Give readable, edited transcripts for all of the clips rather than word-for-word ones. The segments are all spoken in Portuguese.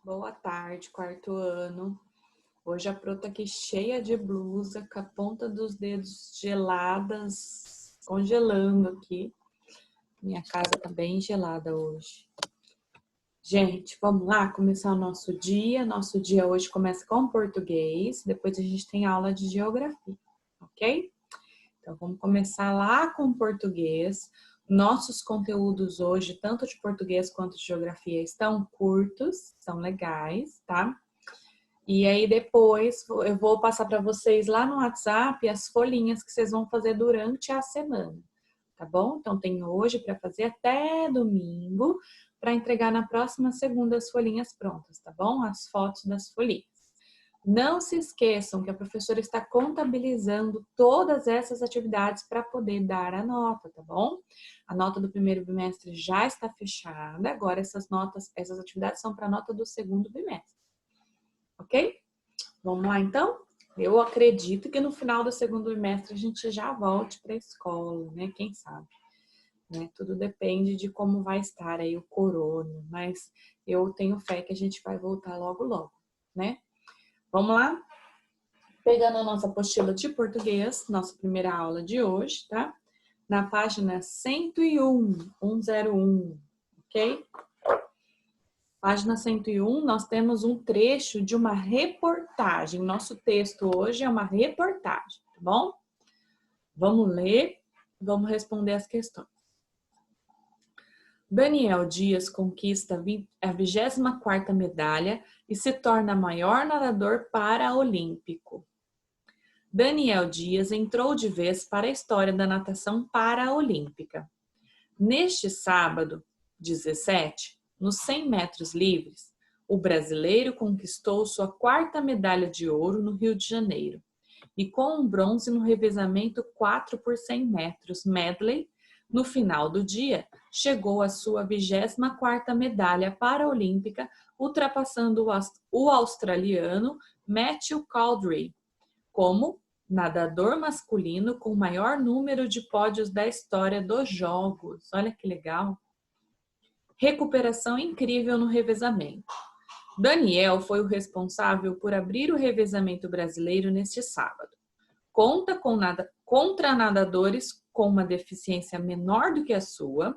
Boa tarde, quarto ano. Hoje a Pro tá aqui cheia de blusa, com a ponta dos dedos geladas, congelando aqui. Minha casa tá bem gelada hoje. Gente, vamos lá começar o nosso dia. Nosso dia hoje começa com português, depois a gente tem aula de geografia, ok? Então vamos começar lá com português. Nossos conteúdos hoje, tanto de português quanto de geografia, estão curtos, são legais, tá? E aí depois eu vou passar para vocês lá no WhatsApp as folhinhas que vocês vão fazer durante a semana, tá bom? Então tem hoje para fazer até domingo, para entregar na próxima segunda as folhinhas prontas, tá bom? As fotos das folhinhas. Não se esqueçam que a professora está contabilizando todas essas atividades para poder dar a nota, tá bom? A nota do primeiro bimestre já está fechada, agora essas atividades são para a nota do segundo bimestre, ok? Vamos lá então? Eu acredito que no final do segundo bimestre a gente já volte para a escola, né? Quem sabe? Né? Tudo depende de como vai estar aí o corona, mas eu tenho fé que a gente vai voltar logo, logo, né? Vamos lá? Pegando a nossa apostila de português, nossa primeira aula de hoje, tá? Na página 101, 101, ok? Página 101, nós temos um trecho de uma reportagem. Nosso texto hoje é uma reportagem, tá bom? Vamos ler, vamos responder as questões. Daniel Dias conquista a 24ª medalha e se torna maior nadador paraolímpico. Daniel Dias entrou de vez para a história da natação paraolímpica. Neste sábado, 17, nos 100 metros livres, o brasileiro conquistou sua 4ª medalha de ouro no Rio de Janeiro e com um bronze no revezamento 4 por 100 metros medley, no final do dia, chegou à sua 24ª medalha paraolímpica, ultrapassando o australiano Matthew Cowdrey como nadador masculino com o maior número de pódios da história dos Jogos. Olha que legal! Recuperação incrível no revezamento. Daniel foi o responsável por abrir o revezamento brasileiro neste sábado. Conta contra nadadores com uma deficiência menor do que a sua,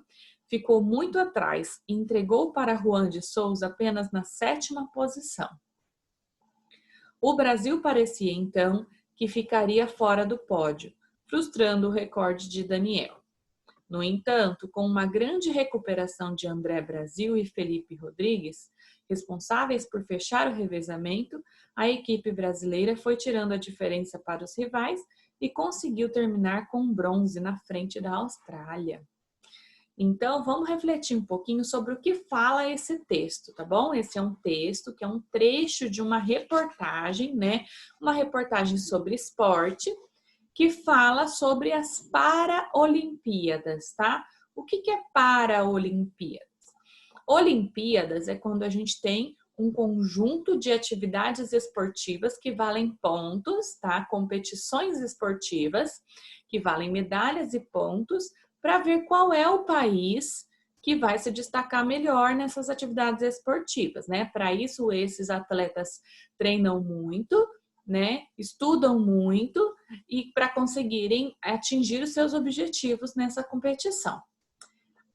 ficou muito atrás e entregou para Juan de Souza apenas na 7ª posição. O Brasil parecia, então, que ficaria fora do pódio, frustrando o recorde de Daniel. No entanto, com uma grande recuperação de André Brasil e Felipe Rodrigues, responsáveis por fechar o revezamento, a equipe brasileira foi tirando a diferença para os rivais e conseguiu terminar com um bronze na frente da Austrália. Então, vamos refletir um pouquinho sobre o que fala esse texto, tá bom? Esse é um texto que é um trecho de uma reportagem, né? Uma reportagem sobre esporte, que fala sobre as Paraolimpíadas, tá? O que é Paraolimpíadas? Olimpíadas é quando a gente tem um conjunto de atividades esportivas que valem pontos, tá? Competições esportivas que valem medalhas e pontos para ver qual é o país que vai se destacar melhor nessas atividades esportivas, né? Para isso, esses atletas treinam muito, né? Estudam muito e para conseguirem atingir os seus objetivos nessa competição.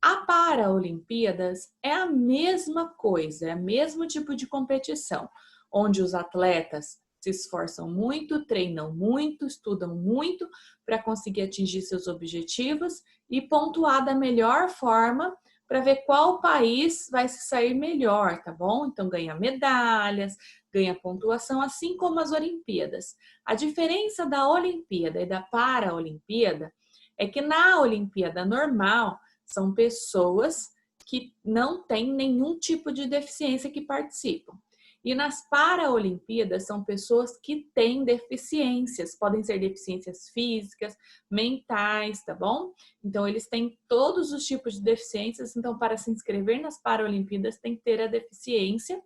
A Paraolimpíadas é a mesma coisa, é o mesmo tipo de competição, onde os atletas se esforçam muito, treinam muito, estudam muito para conseguir atingir seus objetivos e pontuar da melhor forma para ver qual país vai se sair melhor, tá bom? Então ganha medalhas, ganha pontuação, assim como as Olimpíadas. A diferença da Olimpíada e da Paraolimpíada é que na Olimpíada normal são pessoas que não têm nenhum tipo de deficiência que participam. E nas Paraolimpíadas são pessoas que têm deficiências, podem ser deficiências físicas, mentais, tá bom? Então, eles têm todos os tipos de deficiências, então, para se inscrever nas Paraolimpíadas tem que ter a deficiência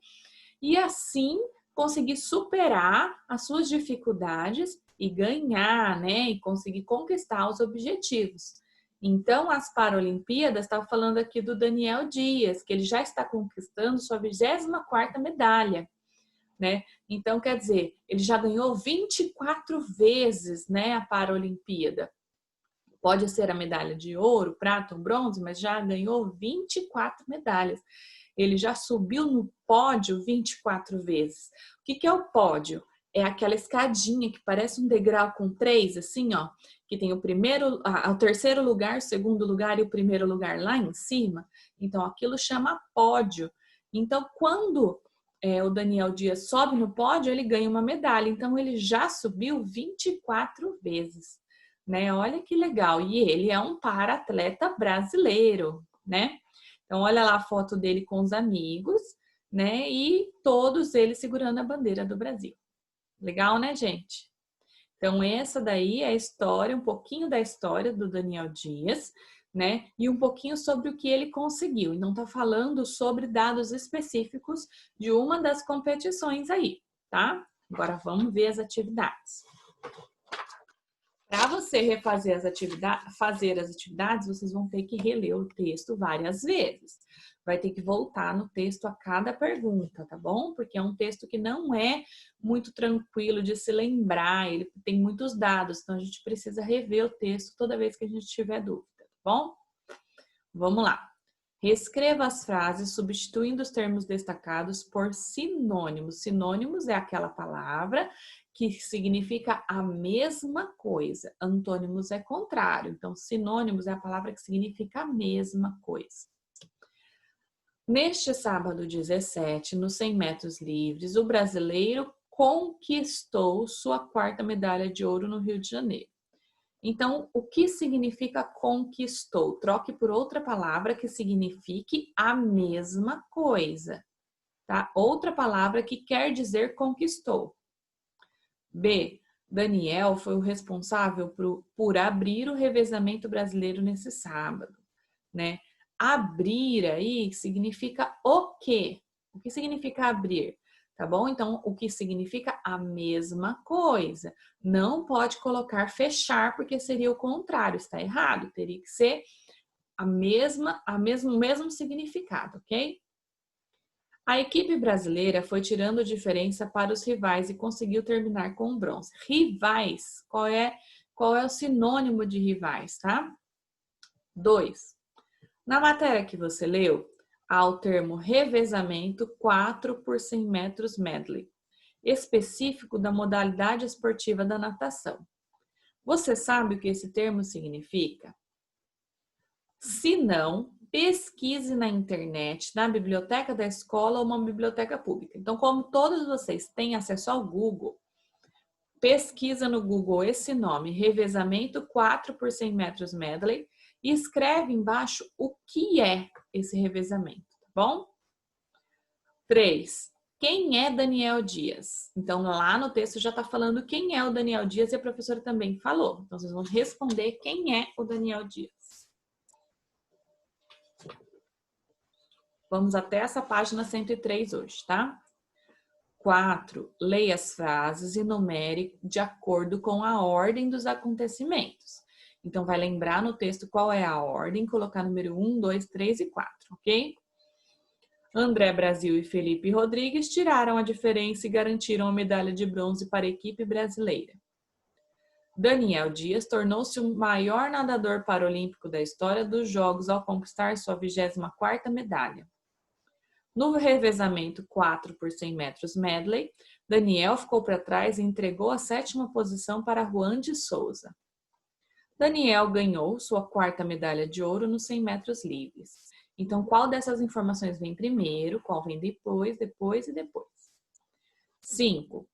e assim conseguir superar as suas dificuldades e ganhar, né? E conseguir conquistar os objetivos. Então, as Paralimpíadas, estava falando aqui do Daniel Dias, que ele já está conquistando sua 24ª medalha, né? Então, quer dizer, ele já ganhou 24 vezes, né, a Paralimpíada. Pode ser a medalha de ouro, prata ou bronze, mas já ganhou 24 medalhas. Ele já subiu no pódio 24 vezes. O que é o pódio? É aquela escadinha que parece um degrau com 3, assim, ó, que tem o terceiro lugar, o segundo lugar e o primeiro lugar lá em cima. Então, aquilo chama pódio. Então, quando o Daniel Dias sobe no pódio, ele ganha uma medalha. Então, ele já subiu 24 vezes, né? Olha que legal. E ele é um para-atleta brasileiro, né? Então, olha lá a foto dele com os amigos, né? E todos eles segurando a bandeira do Brasil. Legal, né, gente? Então, essa daí é a história, um pouquinho da história do Daniel Dias, né? E um pouquinho sobre o que ele conseguiu. E não tá falando sobre dados específicos de uma das competições aí, tá? Agora vamos ver as atividades. Para você refazer fazer as atividades, vocês vão ter que reler o texto várias vezes. Vai ter que voltar no texto a cada pergunta, tá bom? Porque é um texto que não é muito tranquilo de se lembrar, ele tem muitos dados, então a gente precisa rever o texto toda vez que a gente tiver dúvida, tá bom? Vamos lá. Reescreva as frases substituindo os termos destacados por sinônimos. Sinônimos é aquela palavra que significa a mesma coisa. Antônimos é contrário. Então, sinônimos é a palavra que significa a mesma coisa. Neste sábado 17, nos 100 metros livres, o brasileiro conquistou sua 4ª medalha de ouro no Rio de Janeiro. Então, o que significa conquistou? Troque por outra palavra que signifique a mesma coisa, tá? Outra palavra que quer dizer conquistou. B. Daniel foi o responsável por abrir o revezamento brasileiro nesse sábado, né? Abrir aí significa o quê? O que significa abrir? Tá bom? Então, o que significa a mesma coisa. Não pode colocar fechar, porque seria o contrário, está errado. Teria que ser o mesmo significado, ok? A equipe brasileira foi tirando diferença para os rivais e conseguiu terminar com o bronze. Rivais, qual é o sinônimo de rivais, tá? 2. Na matéria que você leu, há o termo revezamento 4 por 100 metros medley, específico da modalidade esportiva da natação. Você sabe o que esse termo significa? Se não, pesquise na internet, na biblioteca da escola ou uma biblioteca pública. Então, como todos vocês têm acesso ao Google, pesquisa no Google esse nome, revezamento 4 por 100 metros medley, e escreve embaixo o que é esse revezamento, tá bom? 3. Quem é Daniel Dias? Então, lá no texto já está falando quem é o Daniel Dias e a professora também falou. Então, vocês vão responder quem é o Daniel Dias. Vamos até essa página 103 hoje, tá? 4. Leia as frases e numere de acordo com a ordem dos acontecimentos. Então, vai lembrar no texto qual é a ordem, colocar número 1, 2, 3 e 4, ok? André Brasil e Felipe Rodrigues tiraram a diferença e garantiram a medalha de bronze para a equipe brasileira. Daniel Dias tornou-se o maior nadador paralímpico da história dos Jogos ao conquistar sua 24ª medalha. No revezamento 4 por 100 metros medley, Daniel ficou para trás e entregou a 7ª posição para Juan de Souza. Daniel ganhou sua 4ª medalha de ouro nos 100 metros livres. Então, qual dessas informações vem primeiro, qual vem depois, depois e depois? 5.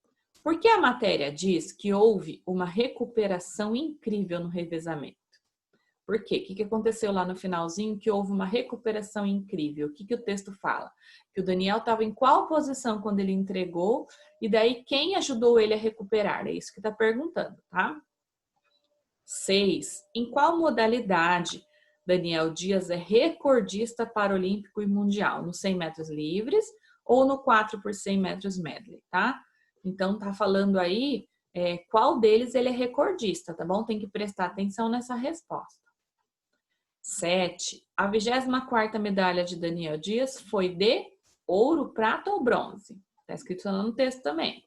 Por que a matéria diz que houve uma recuperação incrível no revezamento? Por quê? O que aconteceu lá no finalzinho que houve uma recuperação incrível? O que o texto fala? Que o Daniel estava em qual posição quando ele entregou e daí quem ajudou ele a recuperar? É isso que está perguntando, tá? 6. Em qual modalidade Daniel Dias é recordista paralímpico e mundial? No 100 metros livres ou no 4 por 100 metros medley, tá? Então, tá falando aí qual deles ele é recordista, tá bom? Tem que prestar atenção nessa resposta. 7. A 24ª medalha de Daniel Dias foi de ouro, prata ou bronze? Está escrito lá no texto também.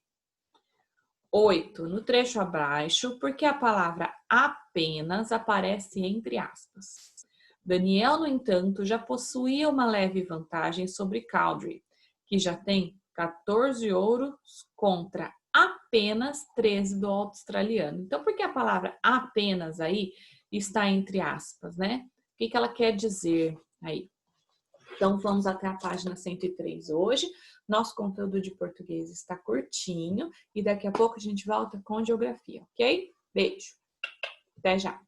8. No trecho abaixo, porque a palavra apenas aparece entre aspas. Daniel, no entanto, já possuía uma leve vantagem sobre Cowdery, que já tem 14 ouros contra apenas 13 do australiano. Então, por que a palavra apenas aí está entre aspas, né? O que ela quer dizer aí? Então, vamos até a página 103 hoje. Nosso conteúdo de português está curtinho e daqui a pouco a gente volta com geografia, ok? Beijo! Até já!